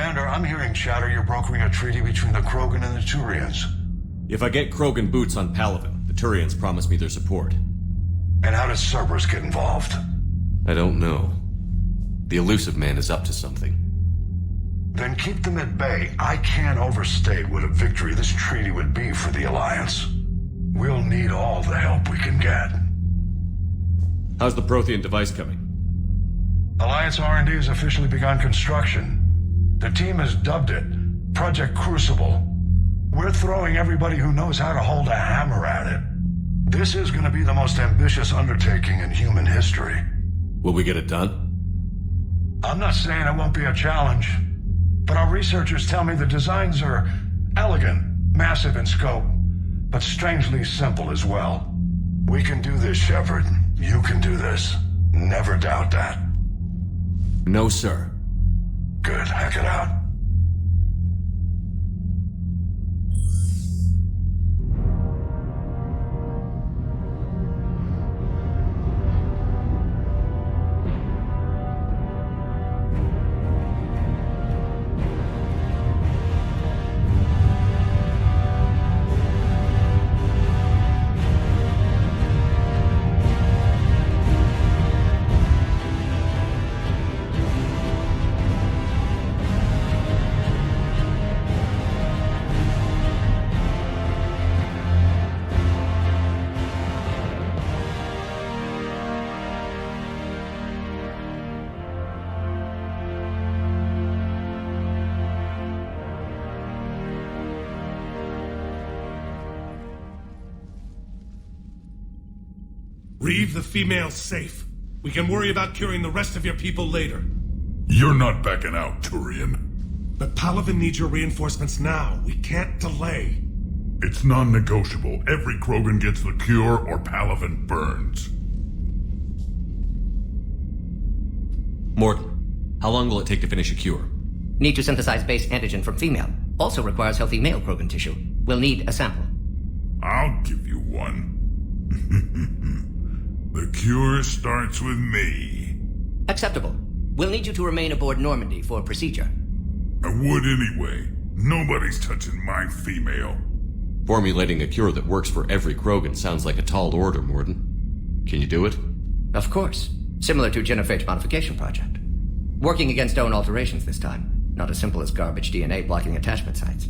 Commander, I'm hearing chatter you're brokering a treaty between the Krongan and the Turians. If I get Krogan boots on Palaven, the Turians promise me their support. And how does Cerberus get involved? I don't know. The elusive man is up to something. Then keep them at bay. I can't overstate what a victory this treaty would be for the Alliance. We'll need all the help we can get. How's the Prothean device coming? Alliance R&D has officially begun construction. The team has dubbed it Project Crucible. We're throwing everybody who knows how to hold a hammer at it. This is going to be the most ambitious undertaking in human history. Will we get it done? I'm not saying it won't be a challenge, but our researchers tell me the designs are elegant, massive in scope, but strangely simple as well. We can do this, Shepard. You can do this. Never doubt that. No, sir. Good. Hackett out. Leave the females safe. We can worry about curing the rest of your people later. You're not backing out, Turian. But Palaven needs your reinforcements now. We can't delay. It's non-negotiable. Every Krogan gets the cure or Palaven burns. Mordi, how long will it take to finish a cure? Need to synthesize base antigen from female. Also requires healthy male Krogan tissue. We'll need a sample. I'll give you one. The cure starts with me. Acceptable. We'll need you to remain aboard Normandy for procedure. I would anyway. Nobody's touching my female. Formulating a cure that works for every Krogan sounds like a tall order, Morden. Can you do it? Of course. Similar to Genophage modification project. Working against own alterations this time. Not as simple as garbage DNA blocking attachment sites.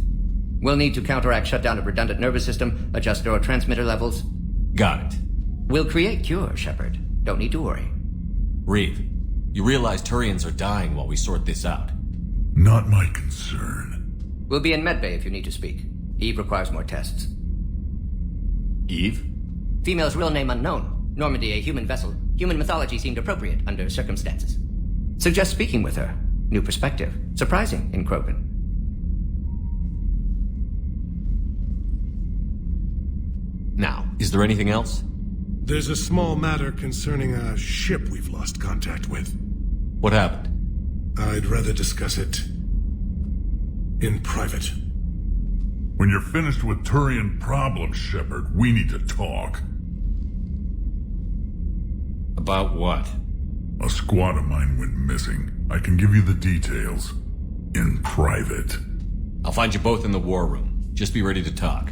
We'll need to counteract shutdown of redundant nervous system, adjust neurotransmitter levels. Got it. We'll create cure, Shepard. Don't need to worry. Wreav, you realize Turians are dying while we sort this out. Not my concern. We'll be in medbay if you need to speak. Eve requires more tests. Eve? Female's real name unknown. Normandy, a human vessel. Human mythology seemed appropriate under circumstances. Suggest speaking with her. New perspective. Surprising in Krogan. Now, is there anything else? There's a small matter concerning a ship we've lost contact with. What happened? I'd rather discuss it in private. When you're finished with Turian problems, Shepard, we need to talk. About what? A squad of mine went missing. I can give you the details. In private. I'll find you both in the war room. Just be ready to talk.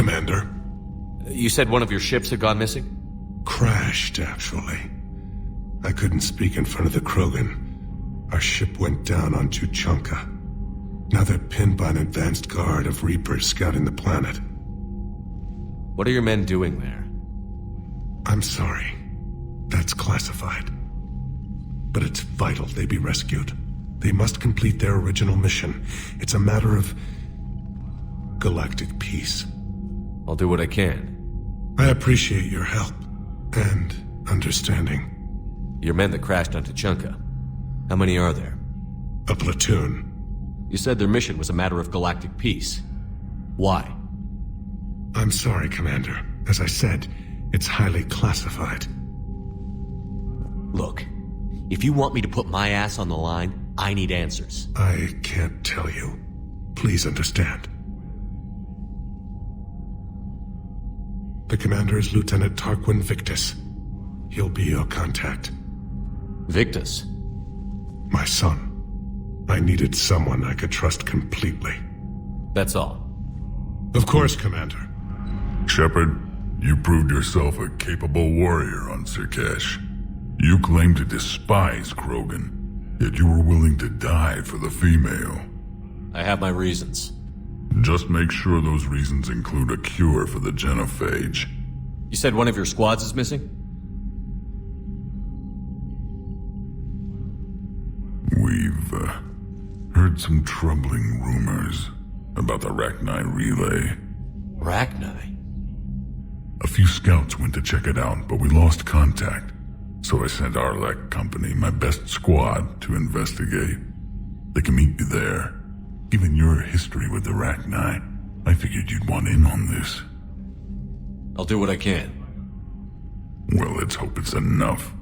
Commander. You said one of your ships had gone missing? Crashed, actually. I couldn't speak in front of the Krogan. Our ship went down on Tuchanka. Now they're pinned by an advanced guard of Reapers scouting the planet. What are your men doing there? I'm sorry. That's classified. But it's vital they be rescued. They must complete their original mission. It's a matter of galactic peace. I'll do what I can. I appreciate your help and understanding. Your men that crashed on Tuchanka. How many are there? A platoon. You said their mission was a matter of galactic peace. Why? I'm sorry, Commander. As I said, it's highly classified. Look, if you want me to put my ass on the line, I need answers. I can't tell you. Please understand. The commander is Lieutenant Tarquin Victus. He'll be your contact. Victus? My son. I needed someone I could trust completely. That's all. Of course, Commander. Shepard, you proved yourself a capable warrior on Sirkesh. You claim to despise Krogan, yet you were willing to die for the female. I have my reasons. Just make sure those reasons include a cure for the genophage. You said one of your squads is missing? We've heard some troubling rumors about the Rachni relay. Rachni? A few scouts went to check it out, but we lost contact. So I sent Arlek Company, my best squad, to investigate. They can meet you there. Given your history with the Rachni, I figured you'd want in on this. I'll do what I can. Well, let's hope it's enough.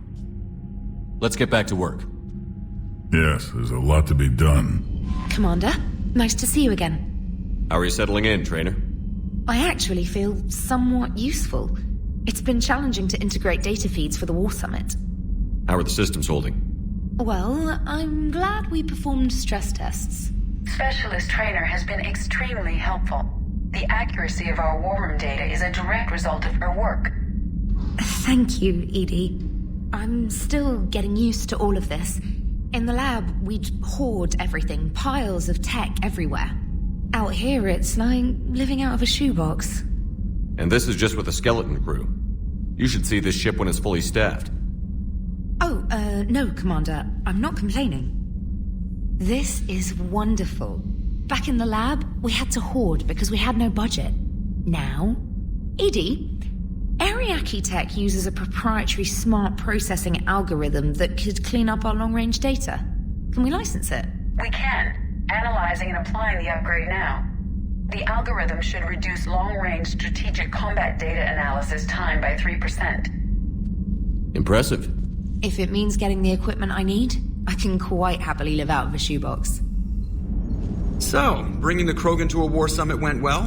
Let's get back to work. Yes, there's a lot to be done. Commander, nice to see you again. How are you settling in, Traynor? I actually feel somewhat useful. It's been challenging to integrate data feeds for the War Summit. How are the systems holding? Well, I'm glad we performed stress tests. Specialist Traynor has been extremely helpful. The accuracy of our war room data is a direct result of her work. Thank you, Edie. I'm still getting used to all of this. In the lab, we'd hoard everything, piles of tech everywhere. Out here, it's like living out of a shoebox. And this is just with a skeleton crew. You should see this ship when it's fully staffed. Oh, no, Commander. I'm not complaining. This is wonderful. Back in the lab, we had to hoard because we had no budget. Now, Edie, Ariake Tech uses a proprietary smart processing algorithm that could clean up our long-range data. Can we license it? We can. Analyzing and applying the upgrade now. The algorithm should reduce long-range strategic combat data analysis time by 3%. Impressive. If it means getting the equipment I need, I can quite happily live out of a shoebox. So, bringing the Krogan to a war summit went well?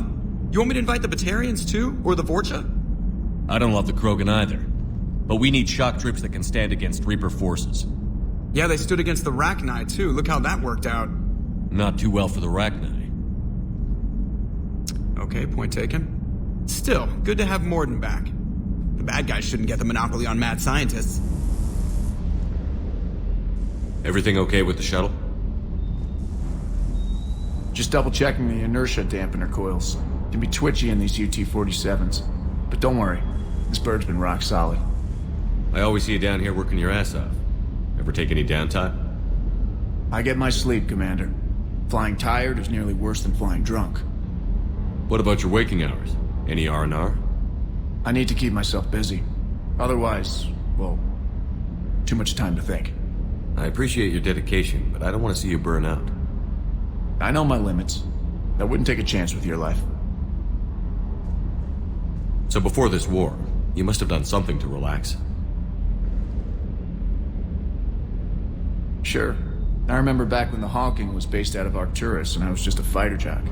You want me to invite the Batarians too? Or the Vorcha? I don't love the Krogan either. But we need shock troops that can stand against Reaper forces. Yeah, they stood against the Rachni too. Look how that worked out. Not too well for the Rachni. Okay, point taken. Still, good to have Morden back. The bad guys shouldn't get the monopoly on mad scientists. Everything okay with the shuttle? Just double-checking the inertia dampener coils. Can be twitchy in these UT-47s. But don't worry, this bird's been rock solid. I always see you down here working your ass off. Ever take any downtime? I get my sleep, Commander. Flying tired is nearly worse than flying drunk. What about your waking hours? Any R&R? I need to keep myself busy. Otherwise, well, too much time to think. I appreciate your dedication, but I don't want to see you burn out. I know my limits. I wouldn't take a chance with your life. So before this war, you must have done something to relax. Sure. I remember back when the Hawking was based out of Arcturus and I was just a fighter jock.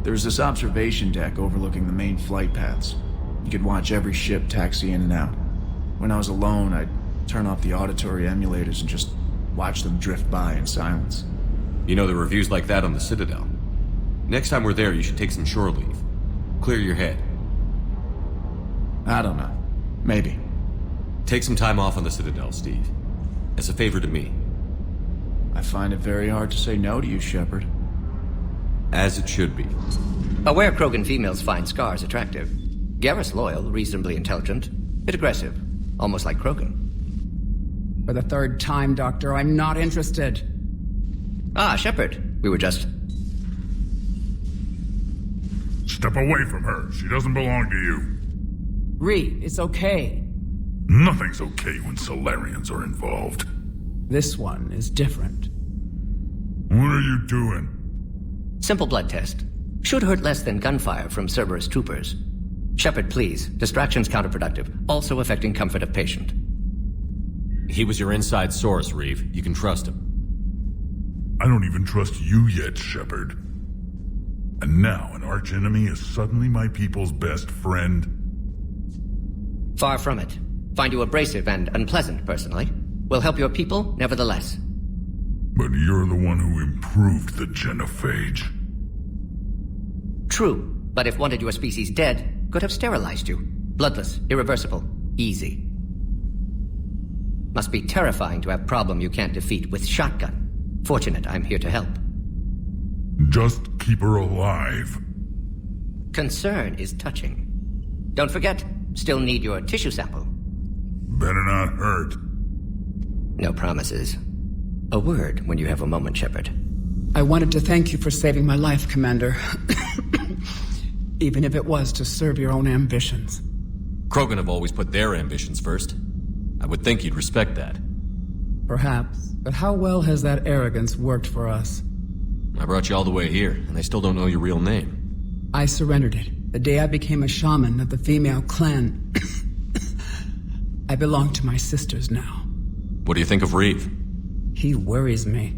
There was this observation deck overlooking the main flight paths. You could watch every ship taxi in and out. When I was alone, I'd turn off the auditory emulators and just watch them drift by in silence. You know, there are reviews like that on the Citadel. Next time we're there, you should take some shore leave. Clear your head. I don't know. Maybe. Take some time off on the Citadel, Steve. As a favor to me. I find it very hard to say no to you, Shepard. As it should be. Aware Krogan females find scars attractive. Garrus loyal, reasonably intelligent, bit aggressive, almost like Krogan. For the third time, Doctor, I'm not interested. Ah, Shepard. We were just... Step away from her. She doesn't belong to you. Reed, it's okay. Nothing's okay when Solarians are involved. This one is different. What are you doing? Simple blood test. Should hurt less than gunfire from Cerberus troopers. Shepard, please. Distraction's counterproductive, also affecting comfort of patient. He was your inside source, Wreav. You can trust him. I don't even trust you yet, Shepard. And now an archenemy is suddenly my people's best friend? Far from it. Find you abrasive and unpleasant, personally. Will help your people, nevertheless. But you're the one who improved the genophage. True, but if wanted your species dead, could have sterilized you. Bloodless, irreversible, easy. Must be terrifying to have problem you can't defeat with shotgun. Fortunate I'm here to help. Just keep her alive. Concern is touching. Don't forget, still need your tissue sample. Better not hurt. No promises. A word when you have a moment, Shepard. I wanted to thank you for saving my life, Commander. Even if it was to serve your own ambitions. Krogan have always put their ambitions first. I would think you'd respect that. Perhaps, but how well has that arrogance worked for us? I brought you all the way here, and I still don't know your real name. I surrendered it the day I became a shaman of the female clan. I belong to my sisters now. What do you think of Wreav? He worries me.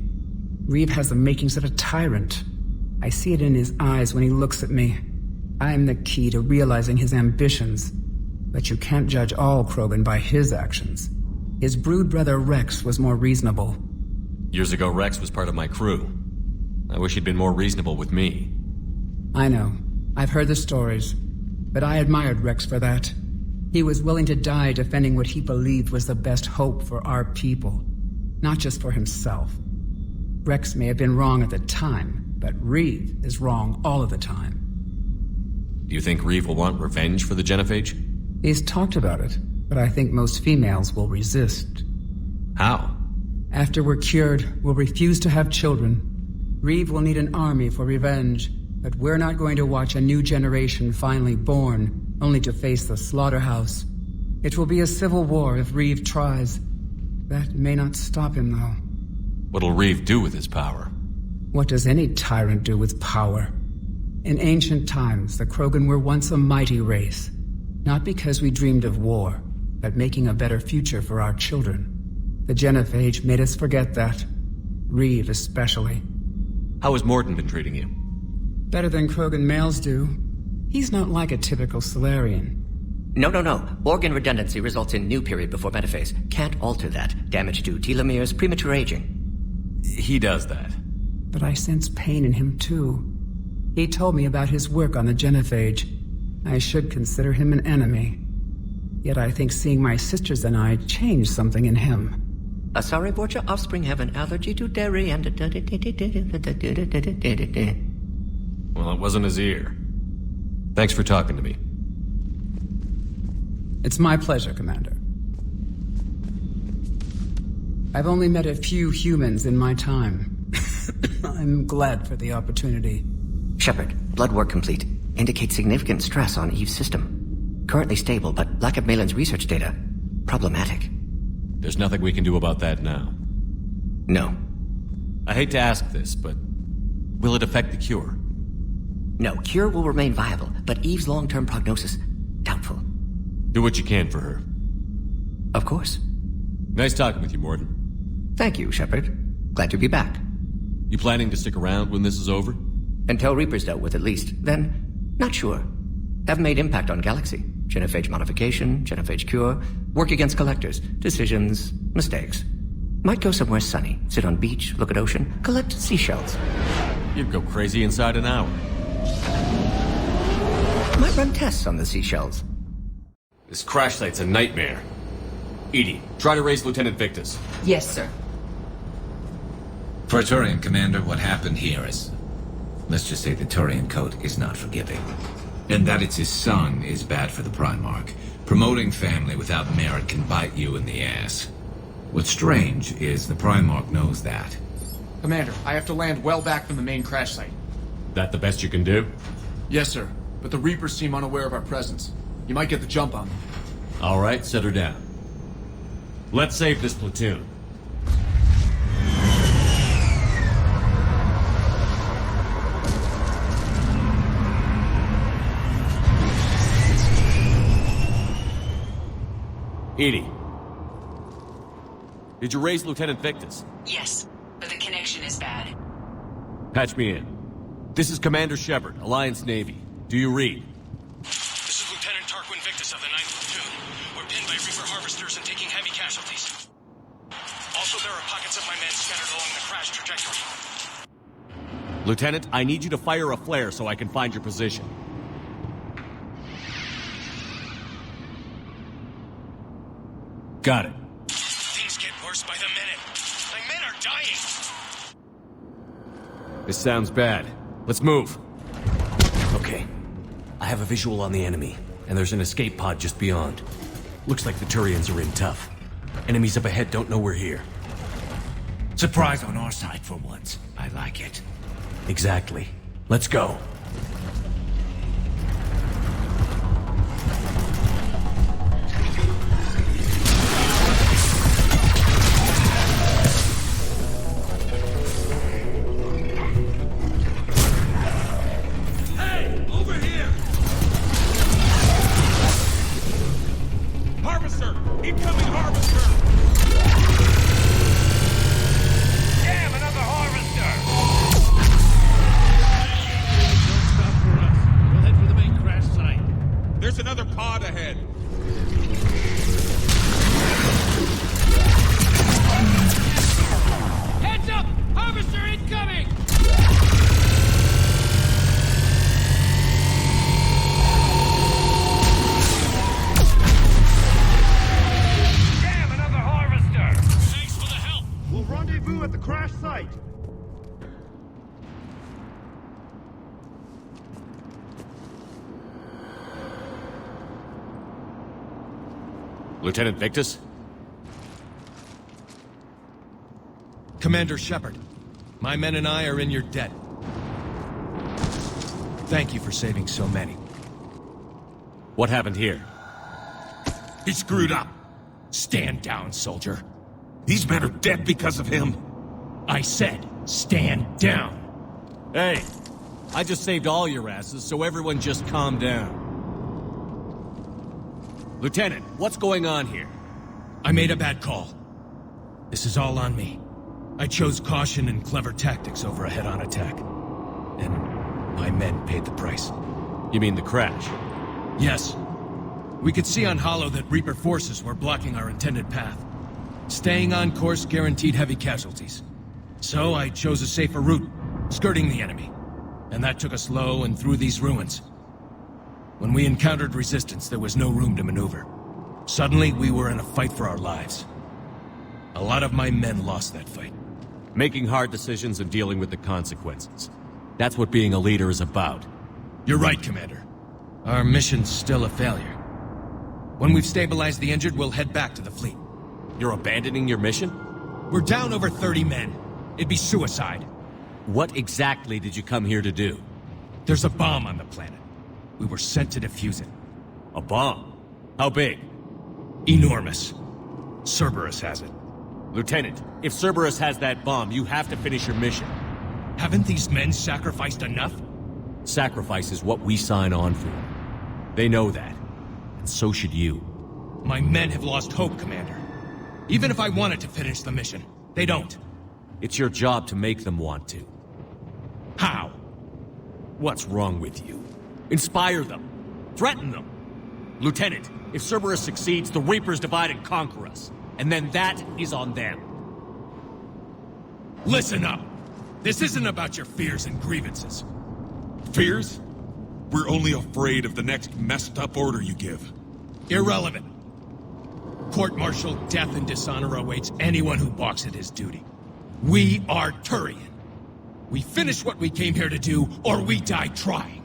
Wreav has the makings of a tyrant. I see it in his eyes when he looks at me. I'm the key to realizing his ambitions. But you can't judge all Krogan by his actions. His brood brother Rex was more reasonable. Years ago, Rex was part of my crew. I wish he'd been more reasonable with me. I know. I've heard the stories. But I admired Rex for that. He was willing to die defending what he believed was the best hope for our people. Not just for himself. Rex may have been wrong at the time, but Wreav is wrong all of the time. Do you think Wreav will want revenge for the genophage? He's talked about it, but I think most females will resist. How? After we're cured, we'll refuse to have children. Wreav will need an army for revenge, but we're not going to watch a new generation finally born, only to face the slaughterhouse. It will be a civil war if Wreav tries. That may not stop him, though. What'll Wreav do with his power? What does any tyrant do with power? In ancient times, the Krogan were once a mighty race. Not because we dreamed of war, but making a better future for our children. The genophage made us forget that. Wreav especially. How has Morton been treating you? Better than Krogan males do. He's not like a typical Solarian. No. Organ redundancy results in new period before metaphase. Can't alter that. Damage to telomeres, premature aging. He does that. But I sense pain in him, too. He told me about his work on the genophage. I should consider him an enemy. Yet I think seeing my sisters and I changed something in him. Asari Borgia offspring have an allergy to dairy and... Well, it wasn't his ear. Thanks for talking to me. It's my pleasure, Commander. I've only met a few humans in my time. I'm glad for the opportunity. Shepard, blood work complete. Indicates significant stress on Eve's system. Currently stable, but lack of Malin's research data. Problematic. There's nothing we can do about that now. No. I hate to ask this, but will it affect the cure? No, cure will remain viable, but Eve's long-term prognosis, doubtful. Do what you can for her. Of course. Nice talking with you, Morton. Thank you, Shepard. Glad to be back. You planning to stick around when this is over? Until Reaper's dealt with, at least. Then, not sure. Haven't made impact on Galaxy. Genophage modification, genophage cure, work against collectors, decisions, mistakes. Might go somewhere sunny, sit on beach, look at ocean, collect seashells. You'd go crazy inside an hour. Might run tests on the seashells. This crash site's a nightmare. Edie, try to raise Lieutenant Victus. Yes, sir. For a Turian commander, what happened here is... let's just say the Turian code is not forgiving. And that it's his son is bad for the Primarch. Promoting family without merit can bite you in the ass. What's strange is the Primarch knows that. Commander, I have to land well back from the main crash site. That the best you can do? Yes, sir. But the Reapers seem unaware of our presence. You might get the jump on them. All right, set her down. Let's save this platoon. Edie. Did you raise Lieutenant Victus? Yes, but the connection is bad. Patch me in. This is Commander Shepard, Alliance Navy. Do you read? This is Lieutenant Tarquin Victus of the 9th Platoon. We're pinned by Reaper harvesters and taking heavy casualties. Also, there are pockets of my men scattered along the crash trajectory. Lieutenant, I need you to fire a flare so I can find your position. Got it. Things get worse by the minute. My men are dying! This sounds bad. Let's move. Okay. I have a visual on the enemy, and there's an escape pod just beyond. Looks like the Turians are in tough. Enemies up ahead don't know we're here. Surprise on our side for once. I like it. Exactly. Let's go. Lieutenant Victus? Commander Shepard, my men and I are in your debt. Thank you for saving so many. What happened here? He screwed up. Stand down, soldier. These men are dead because of him. I said, stand down. Hey, I just saved all your asses, so everyone just calm down. Lieutenant, what's going on here? I made a bad call. This is all on me. I chose caution and clever tactics over a head-on attack. And my men paid the price. You mean the crash? Yes. We could see on Hollow that Reaper forces were blocking our intended path. Staying on course guaranteed heavy casualties. So I chose a safer route, skirting the enemy. And that took us low and through these ruins. When we encountered resistance, there was no room to maneuver. Suddenly, we were in a fight for our lives. A lot of my men lost that fight. Making hard decisions and dealing with the consequences. That's what being a leader is about. You're right, Commander. Our mission's still a failure. When we've stabilized the injured, we'll head back to the fleet. You're abandoning your mission? We're down over 30 men. It'd be suicide. What exactly did you come here to do? There's a bomb on the planet. We were sent to defuse it. A bomb? How big? Enormous. Cerberus has it. Lieutenant, if Cerberus has that bomb, you have to finish your mission. Haven't these men sacrificed enough? Sacrifice is what we sign on for. They know that. And so should you. My men have lost hope, Commander. Even if I wanted to finish the mission, they don't. It's your job to make them want to. How? What's wrong with you? Inspire them. Threaten them. Lieutenant, if Cerberus succeeds, the Reapers divide and conquer us. And then that is on them. Listen up. This isn't about your fears and grievances. Fears? We're only afraid of the next messed up order you give. Irrelevant. Court-martial death and dishonor awaits anyone who balks at his duty. We are Turian. We finish what we came here to do, or we die trying.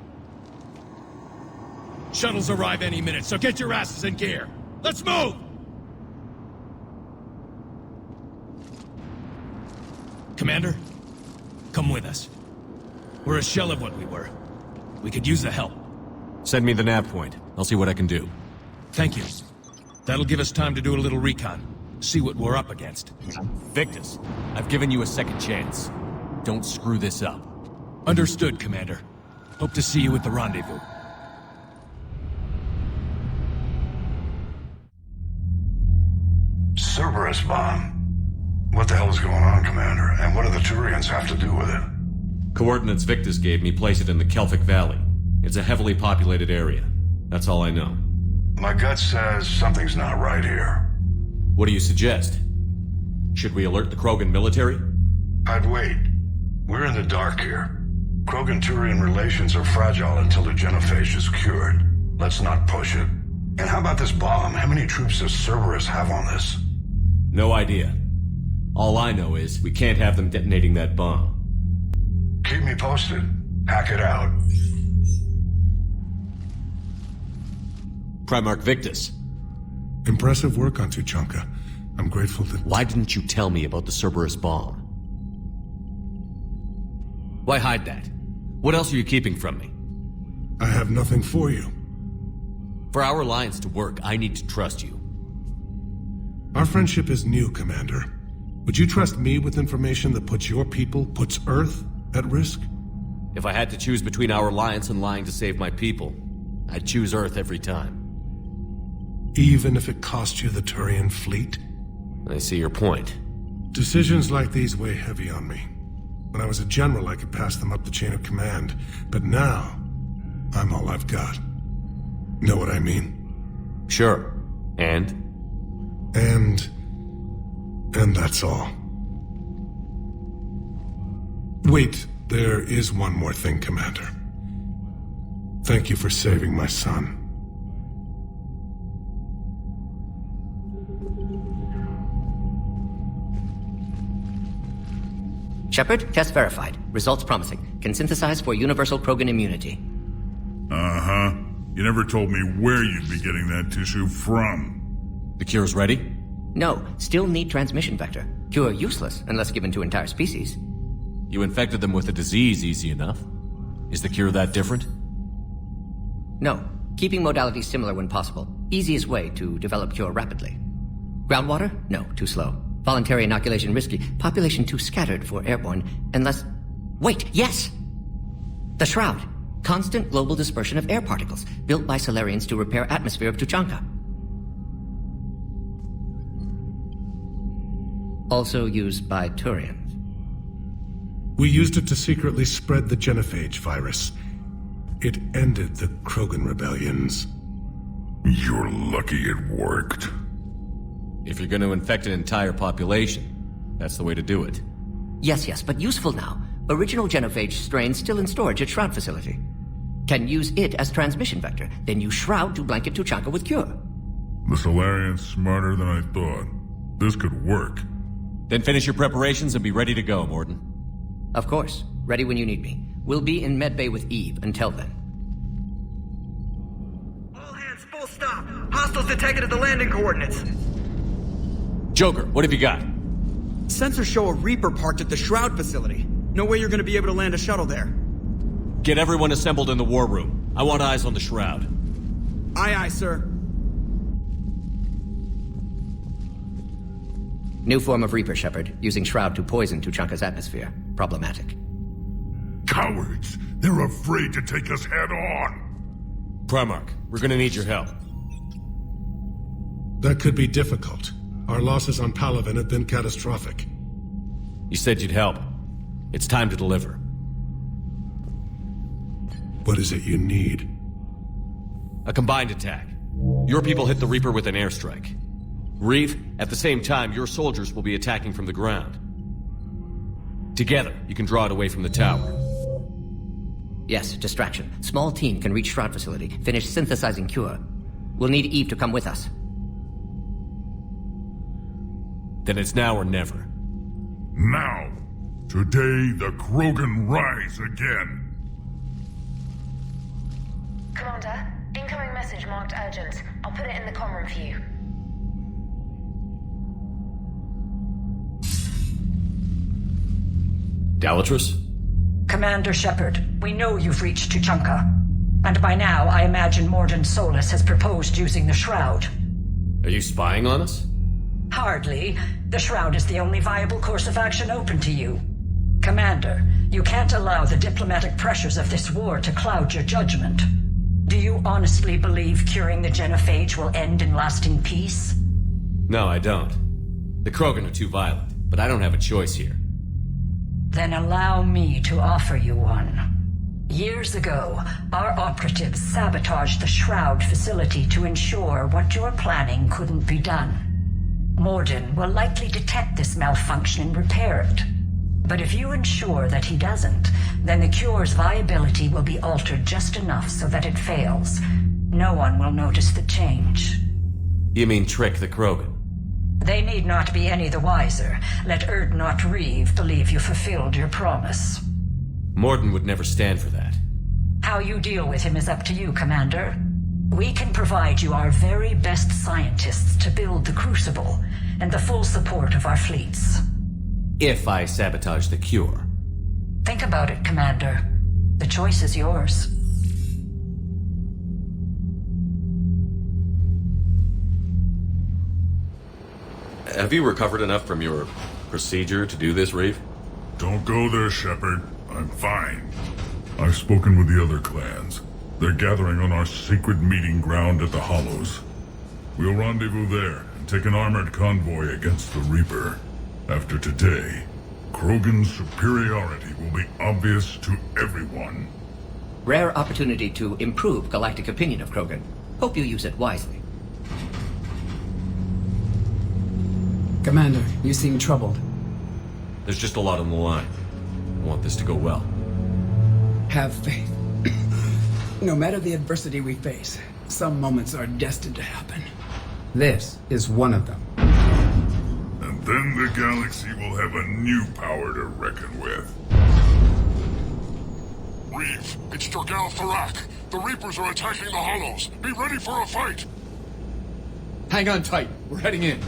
Shuttles arrive any minute, so get your asses in gear. Let's move! Commander, come with us. We're a shell of what we were. We could use the help. Send me the nav point. I'll see what I can do. Thank you. That'll give us time to do a little recon. See what we're up against. Victus, I've given you a second chance. Don't screw this up. Understood, Commander. Hope to see you at the rendezvous. Cerberus bomb. What the hell is going on, Commander? And what do the Turians have to do with it? Coordinates Victus gave me place it in the Kelphic Valley. It's a heavily populated area. That's all I know. My gut says something's not right here. What do you suggest? Should we alert the Krogan military? I'd wait. We're in the dark here. Krogan-Turian relations are fragile until the genophage is cured. Let's not push it. And how about this bomb? How many troops does Cerberus have on this? No idea. All I know is we can't have them detonating that bomb. Keep me posted. Hackett out. Primarca Victus. Impressive work on Tuchanka. I'm grateful that... Why didn't you tell me about the Cerberus bomb? Why hide that? What else are you keeping from me? I have nothing for you. For our alliance to work, I need to trust you. Our friendship is new, Commander. Would you trust me with information that puts your people, puts Earth, at risk? If I had to choose between our alliance and lying to save my people, I'd choose Earth every time. Even if it cost you the Turian fleet? I see your point. Decisions like these weigh heavy on me. When I was a general, I could pass them up the chain of command. But now, I'm all I've got. Know what I mean? Sure. And that's all. Wait, there is one more thing, Commander. Thank you for saving my son. Shepard, test verified. Results promising. Can synthesize for universal Krogan immunity. Uh-huh. You never told me where you'd be getting that tissue from. The cure's ready? No, still need transmission vector. Cure useless unless given to entire species. You infected them with a disease easy enough. Is the cure that different? No. Keeping modalities similar when possible. Easiest way to develop cure rapidly. Groundwater? No, too slow. Voluntary inoculation risky. Population too scattered for airborne. Unless... Wait, yes! The Shroud. Constant global dispersion of air particles, built by Solarians to repair atmosphere of Tuchanka. Also used by Turians. We used it to secretly spread the genophage virus. It ended the Krogan rebellions. You're lucky it worked. If you're going to infect an entire population, that's the way to do it. Yes, but useful now. Original genophage strain still in storage at Shroud facility. Can use it as transmission vector, then use Shroud to blanket Tuchanka with cure. The Solarian's smarter than I thought. This could work. Then finish your preparations and be ready to go, Morden. Of course. Ready when you need me. We'll be in medbay with Eve until then. All hands, full stop. Hostiles detected at the landing coordinates. Joker, what have you got? Sensors show a Reaper parked at the Shroud facility. No way you're gonna be able to land a shuttle there. Get everyone assembled in the war room. I want eyes on the Shroud. Aye, aye, sir. New form of Reaper, Shepard, using Shroud to poison Tuchanka's atmosphere. Problematic. Cowards! They're afraid to take us head-on! Primarca, we're gonna need your help. That could be difficult. Our losses on Palaven have been catastrophic. You said you'd help. It's time to deliver. What is it you need? A combined attack. Your people hit the Reaper with an airstrike. Wreav, at the same time, your soldiers will be attacking from the ground. Together, you can draw it away from the tower. Yes, distraction. Small team can reach Shroud facility, finish synthesizing cure. We'll need Eve to come with us. Then it's now or never. Now! Today, the Krogan rise again! Commander, incoming message marked urgent. I'll put it in the comm room for you. Dalatrus? Commander Shepard, we know you've reached Tuchanka. And by now, I imagine Mordin Solus has proposed using the Shroud. Are you spying on us? Hardly. The Shroud is the only viable course of action open to you. Commander, you can't allow the diplomatic pressures of this war to cloud your judgment. Do you honestly believe curing the genophage will end in lasting peace? No, I don't. The Krogan are too violent, but I don't have a choice here. Then allow me to offer you one. Years ago, our operatives sabotaged the Shroud facility to ensure what you're planning couldn't be done. Mordin will likely detect this malfunction and repair it. But if you ensure that he doesn't, then the cure's viability will be altered just enough so that it fails. No one will notice the change. You mean trick the Krogan? They need not be any the wiser. Let not Wreav believe you fulfilled your promise. Mordin would never stand for that. How you deal with him is up to you, Commander. We can provide you our very best scientists to build the Crucible, and the full support of our fleets. If I sabotage the cure. Think about it, Commander. The choice is yours. Have you recovered enough from your procedure to do this, Wreav? Don't go there, Shepard. I'm fine. I've spoken with the other clans. They're gathering on our secret meeting ground at the Hollows. We'll rendezvous there and take an armored convoy against the Reaper. After today, Krogan's superiority will be obvious to everyone. Rare opportunity to improve galactic opinion of Krogan. Hope you use it wisely. Commander, you seem troubled. There's just a lot on the line. I want this to go well. Have faith. No matter the adversity we face, some moments are destined to happen. This is one of them. And then the galaxy will have a new power to reckon with. Wreav, it's Jorgal Tharak. The Reapers are attacking the Hollows. Be ready for a fight. Hang on tight. We're heading in.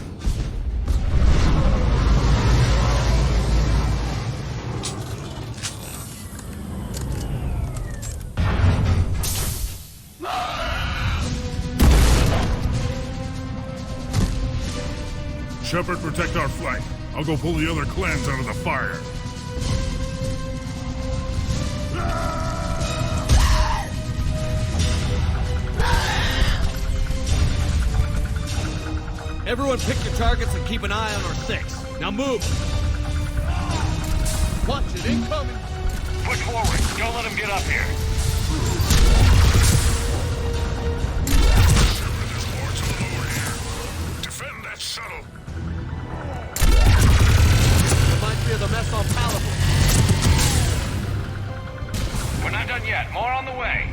Shepard, protect our flank. I'll go pull the other clans out of the fire. Everyone pick your targets and keep an eye on our six. Now move! Watch it, incoming! Push forward. Don't let him get up here. There's more to lower here. Defend that shuttle. Reminds me of the mess on Palace. We're not done yet. More on the way.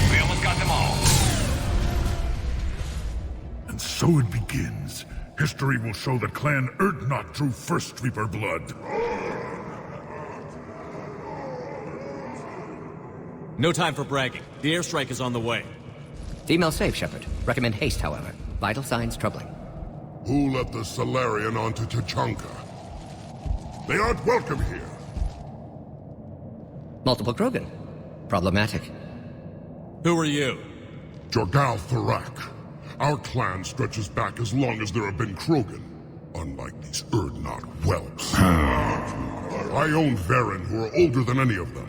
We almost got them all. And so it begins. History will show that Clan Urdnot drew first Reaper blood. No time for bragging. The airstrike is on the way. Female safe, Shepard. Recommend haste, however. Vital signs troubling. Who let the Salarian onto Tuchanka? They aren't welcome here. Multiple Krogan. Problematic. Who are you? Jorgal Tharak. Our clan stretches back as long as there have been Krogan. Unlike these Urdnot whelps. I own Varen who are older than any of them.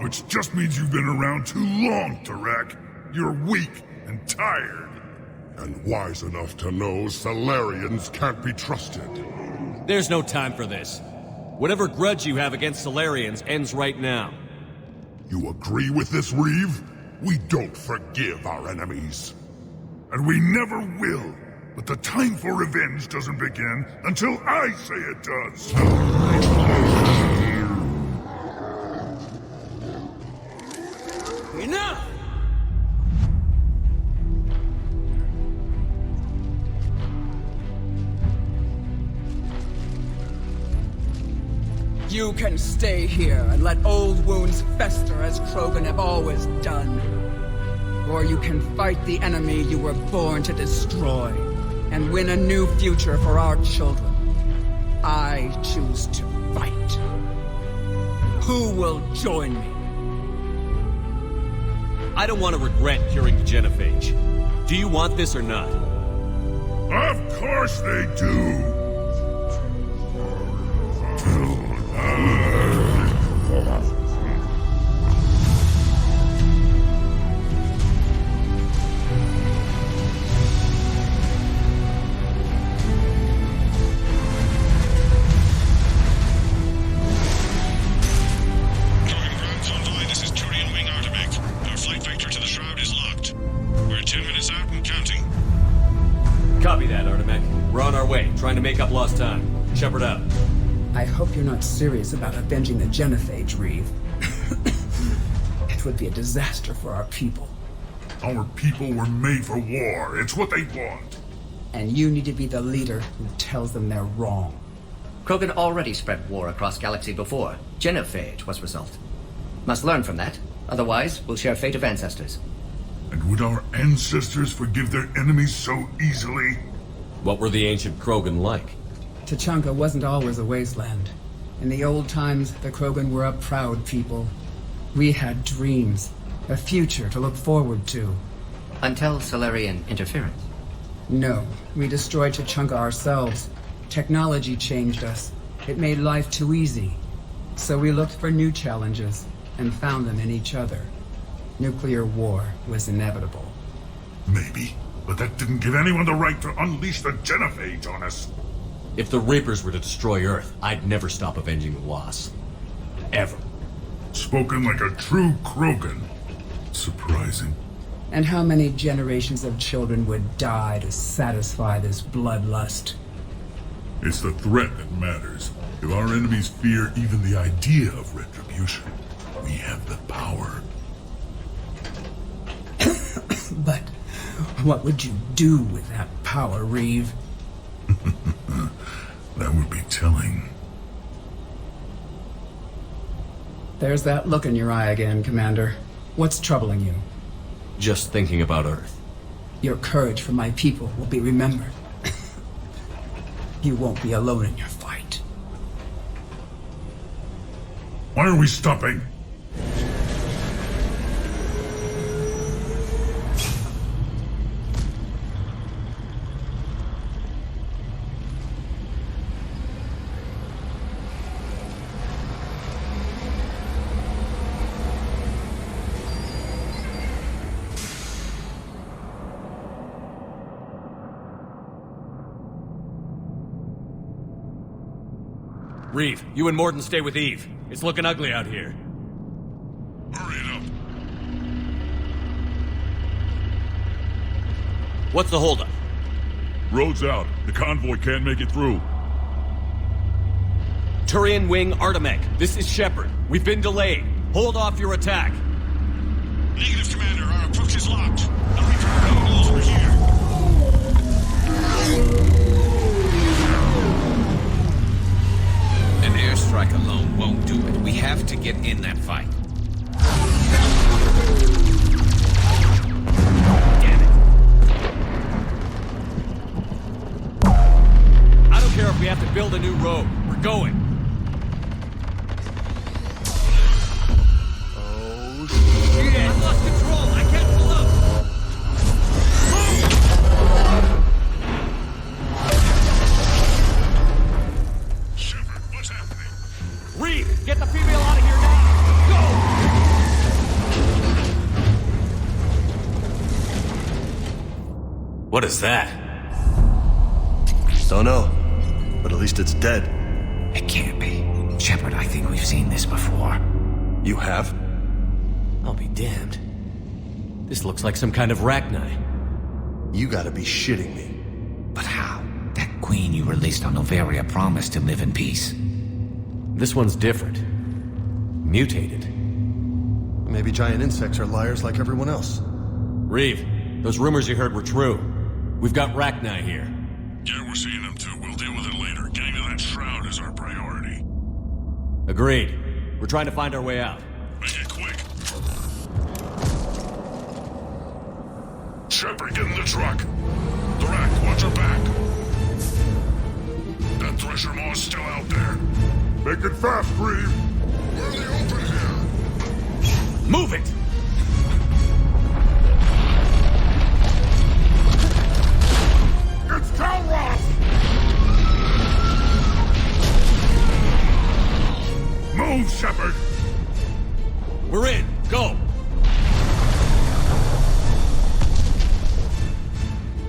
Which just means you've been around too long, Tharak. You're weak and tired. And wise enough to know Salarians can't be trusted. There's no time for this. Whatever grudge you have against Salarians ends right now. You agree with this, Wreav? We don't forgive our enemies. And we never will. But the time for revenge doesn't begin until I say it does. Enough! You can stay here and let old wounds fester as Krogan have always done. Or you can fight the enemy you were born to destroy and win a new future for our children. I choose to fight. Who will join me? I don't want to regret curing the genophage. Do you want this or not? Of course they do. This is Turian Wing Artemek. Our flight vector to the shroud is locked. We're 10 minutes out and counting. Copy that, Artemek. We're on our way, trying to make up lost time. Shepard out. I hope you're not serious about avenging the genophage, Wreav. It would be a disaster for our people. Our people were made for war. It's what they want. And you need to be the leader who tells them they're wrong. Krogan already spread war across galaxy before. Genophage was result. Must learn from that. Otherwise, we'll share fate of ancestors. And would our ancestors forgive their enemies so easily? What were the ancient Krogan like? Tuchanka wasn't always a wasteland. In the old times, the Krogan were a proud people. We had dreams, a future to look forward to. Until Solarian interference. No, we destroyed Tuchanka ourselves. Technology changed us. It made life too easy. So we looked for new challenges, and found them in each other. Nuclear war was inevitable. Maybe, but that didn't give anyone the right to unleash the genophage on us. If the Reapers were to destroy Earth, I'd never stop avenging the loss. Ever. Spoken like a true Krogan. Surprising. And how many generations of children would die to satisfy this bloodlust? It's the threat that matters. If our enemies fear even the idea of retribution, we have the power. But what would you do with that power, Wreav? That would be telling. There's that look in your eye again, Commander. What's troubling you? Just thinking about Earth. Your courage for my people will be remembered. You won't be alone in your fight. Why are we stopping? Wreav, you and Morden stay with Eve. It's looking ugly out here. Hurry it up. What's the holdup? Road's out. The convoy can't make it through. Turian Wing Artemek, this is Shepard. We've been delayed. Hold off your attack. Negative, Commander. Our approach is locked. The Reaper knows we're here. An airstrike alone won't do it. We have to get in that fight. Damn it. I don't care if we have to build a new road. We're going. Oh, shit. I lost control. I can't pull up. Shepard, what's happening? Wreav, get the female out of here now! Go! What is that? Don't know, but at least it's dead. It can't be. Shepard, I think we've seen this before. You have? I'll be damned. This looks like some kind of Rachni. You gotta be shitting me. But how? That queen you released on Novaria promised to live in peace. This one's different. Mutated. Maybe giant insects are liars like everyone else. Wreav, those rumors you heard were true. We've got Rachni here. Yeah, we're seeing them too. We'll deal with it later. Getting to that shroud is our priority. Agreed. We're trying to find our way out. Make it quick. Shepard, get in the truck. Direct, watch your back. That Thresher Maw's still out there. Make it fast, Wreav. Where are they open here? Move it! It's Calross! Move, Shepard! We're in. Go!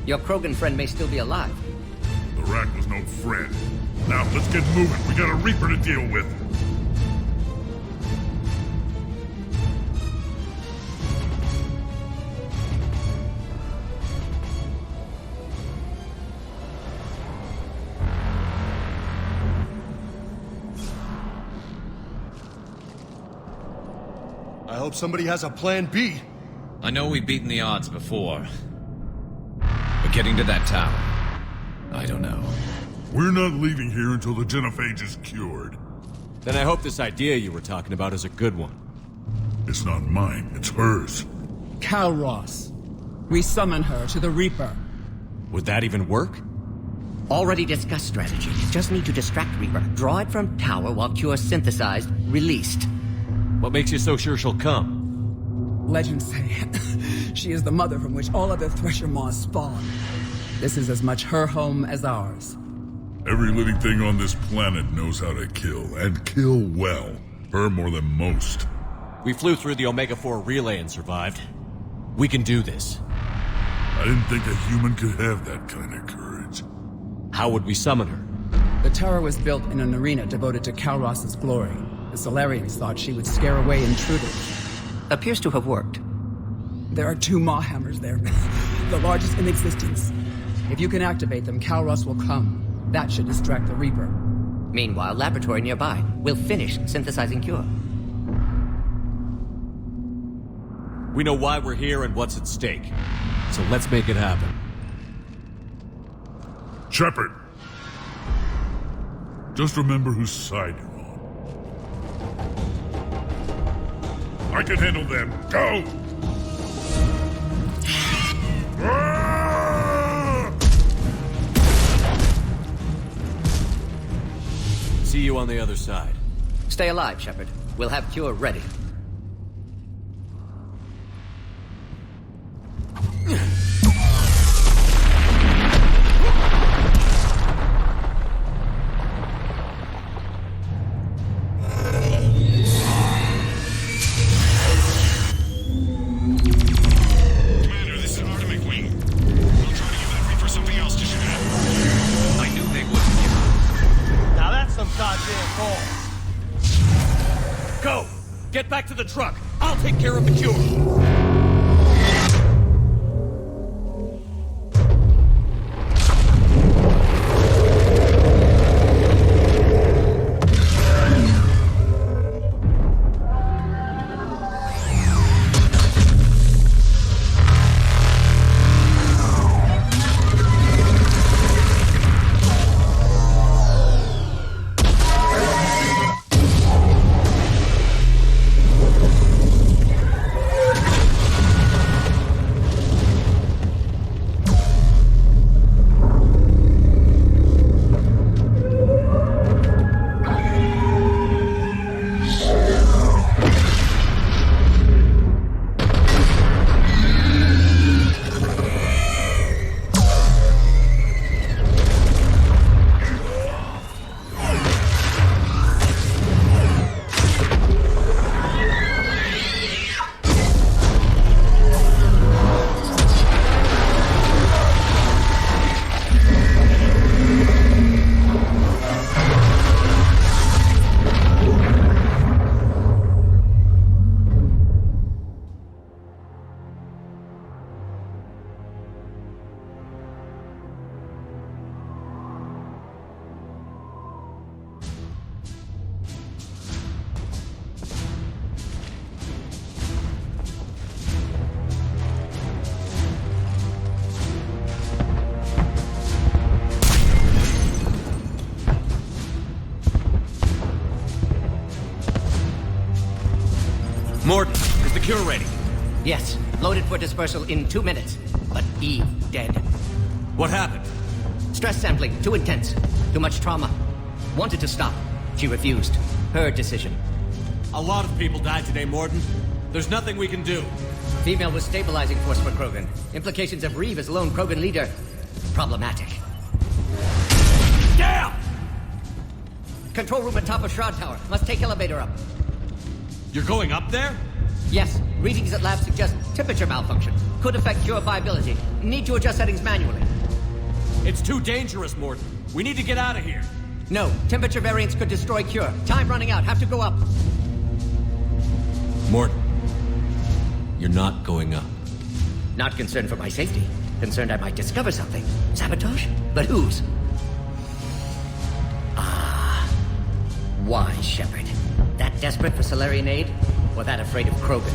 Your Krogan friend may still be alive. The rat was no friend. Now, let's get moving. We got a Reaper to deal with. I hope somebody has a plan B. I know we've beaten the odds before. But getting to that tower, I don't know. We're not leaving here until the genophage is cured. Then I hope this idea you were talking about is a good one. It's not mine, it's hers. Calross. We summon her to the Reaper. Would that even work? Already discussed strategy. Just need to distract Reaper. Draw it from tower while Cure synthesized, released. What makes you so sure she'll come? Legends say she is the mother from which all other Thresher Maws spawn. This is as much her home as ours. Every living thing on this planet knows how to kill, and kill well. Her more than most. We flew through the Omega-4 relay and survived. We can do this. I didn't think a human could have that kind of courage. How would we summon her? The tower was built in an arena devoted to Calross's glory. The Solarians thought she would scare away intruders. Appears to have worked. There are 2 Maw hammers there, the largest in existence. If you can activate them, Calross will come. That should distract the Reaper. Meanwhile, laboratory nearby. We'll finish synthesizing Cure. We know why we're here and what's at stake. So let's make it happen. Shepard! Just remember whose side you're on. I can handle them. Go! See you on the other side. Stay alive, Shepard. We'll have Cure ready. Get back to the truck. I'll take care of the Cure. Loaded for dispersal in 2 minutes. But Eve, dead. What happened? Stress sampling, too intense. Too much trauma. Wanted to stop. She refused. Her decision. A lot of people died today, Morden. There's nothing we can do. Female was stabilizing force for Krongan. Implications of Wreav as lone Krongan leader. Problematic. Damn! Control room at top of Shroud Tower. Must take elevator up. You're going up there? Yes. Readings at lab suggest temperature malfunction. Could affect cure viability. Need to adjust settings manually. It's too dangerous, Mordi. We need to get out of here. No. Temperature variance could destroy cure. Time running out. Have to go up. Mordi, you're not going up. Not concerned for my safety. Concerned I might discover something. Sabotage? But whose? Why, Shepard? That desperate for Solarian aid? Or that afraid of Krongan?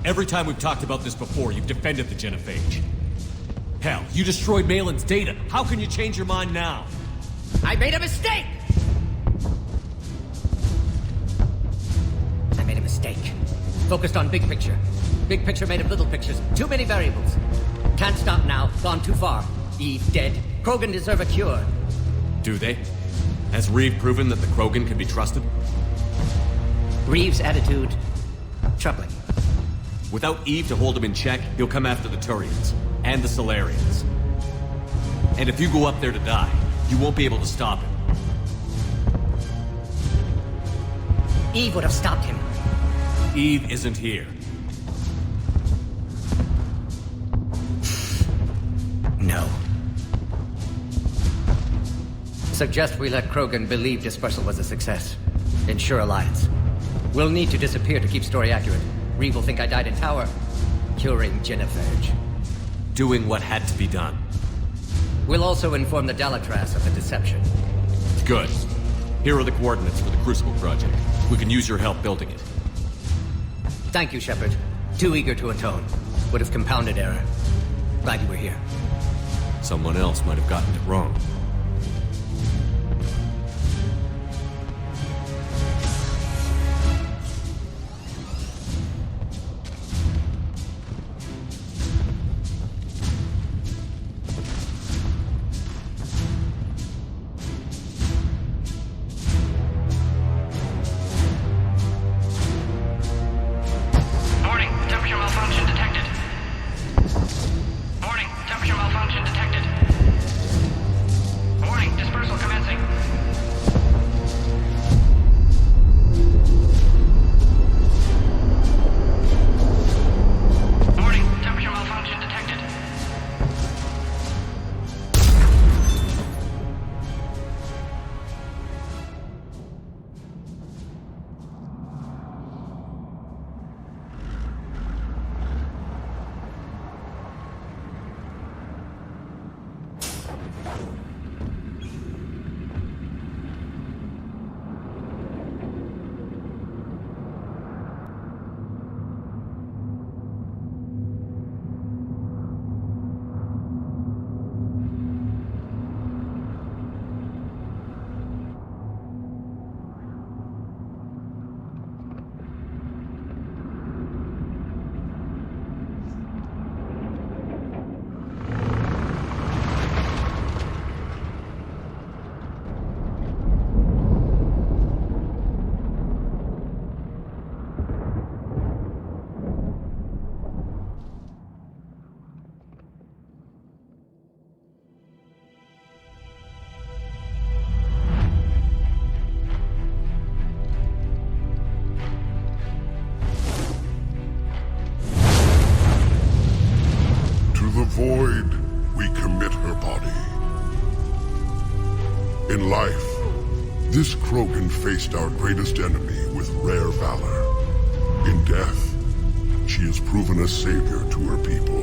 Every time we've talked about this before, you've defended the Genophage. Hell, you destroyed Malin's data. How can you change your mind now? I made a mistake! I made a mistake. Focused on big picture. Big picture made of little pictures. Too many variables. Can't stop now. Gone too far. Eve dead. Krongan deserve a cure. Do they? Has Wreav proven that the Krongan can be trusted? Wreav's attitude... troubling. Without Eve to hold him in check, he'll come after the Turians. And the Solarians. And if you go up there to die, you won't be able to stop him. Eve would have stopped him. Eve isn't here. No. Suggest we let Krongan believe dispersal was a success. Ensure alliance. We'll need to disappear to keep story accurate. Wreav will think I died in tower. Curing Genophage. Doing what had to be done. We'll also inform the Dalatras of the deception. Good. Here are the coordinates for the Crucible project. We can use your help building it. Thank you, Shepard. Too eager to atone. Would have compounded error. Glad you were here. Someone else might have gotten it wrong. Void, we commit her body. In life, this Krongan faced our greatest enemy with rare valor. In death, she has proven a savior to her people.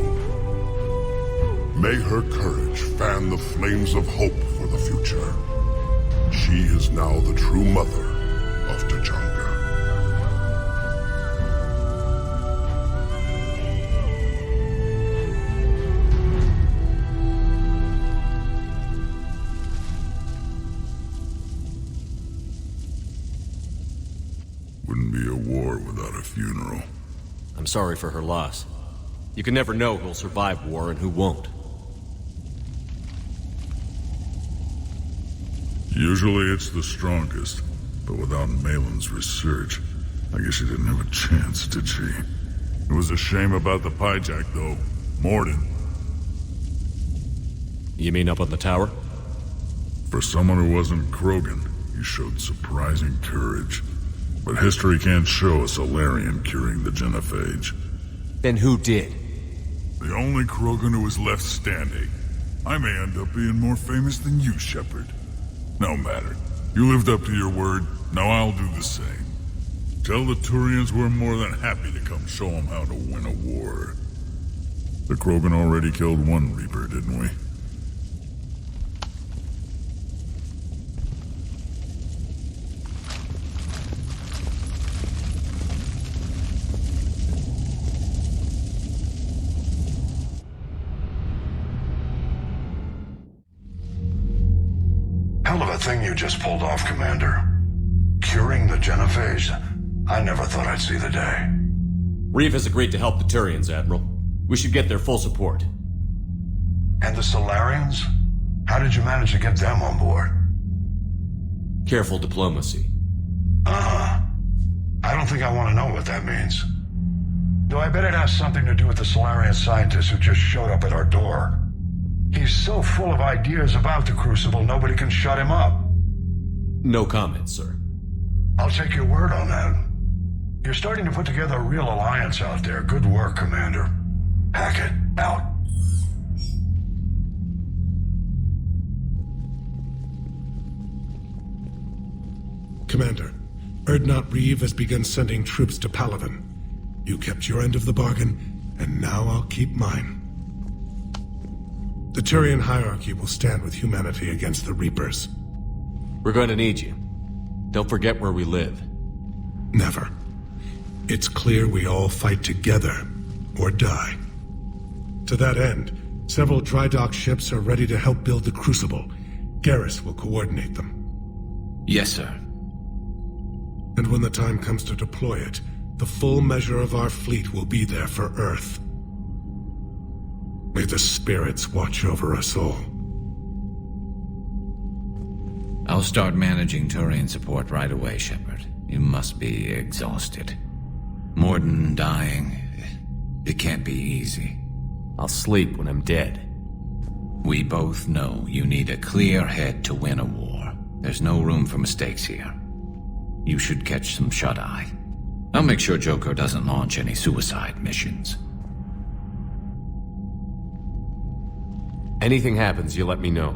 May her courage fan the flames of hope for the future. She is now the true mother of Tuchanka. sorry for her loss. You can never know who'll survive war and who won't. Usually it's the strongest, but without Malin's research, I guess she didn't have a chance, did she? It was a shame about the hijack, though. Mordi. You mean up on the tower? For someone who wasn't Krogan, he showed surprising courage. But history can't show a Solarian curing the genophage. Then who did? The only Krogan who was left standing. I may end up being more famous than you, Shepard. No matter. You lived up to your word, now I'll do the same. Tell the Turians we're more than happy to come show them how to win a war. The Krogan already killed one Reaper, didn't we? Hell of a thing you just pulled off, Commander. Curing the genophage? I never thought I'd see the day. Wreav has agreed to help the Turians, Admiral. We should get their full support. And the Solarians? How did you manage to get them on board? Careful diplomacy. I don't think I want to know what that means. Though I bet it has something to do with the Solarian scientist who just showed up at our door. He's so full of ideas about the Crucible, nobody can shut him up. No comment, sir. I'll take your word on that. You're starting to put together a real alliance out there. Good work, Commander. Hackett, out. Commander, Urdnot has begun sending troops to Palaven. You kept your end of the bargain, and now I'll keep mine. The Turian hierarchy will stand with humanity against the Reapers. We're going to need you. Don't forget where we live. Never. It's clear we all fight together, or die. To that end, several dry dock ships are ready to help build the Crucible. Garrus will coordinate them. Yes, sir. And when the time comes to deploy it, the full measure of our fleet will be there for Earth. May the spirits watch over us all. I'll start managing Turian support right away, Shepard. You must be exhausted. Mordin dying, it can't be easy. I'll sleep when I'm dead. We both know you need a clear head to win a war. There's no room for mistakes here. You should catch some shut-eye. I'll make sure Joker doesn't launch any suicide missions. Anything happens, you let me know.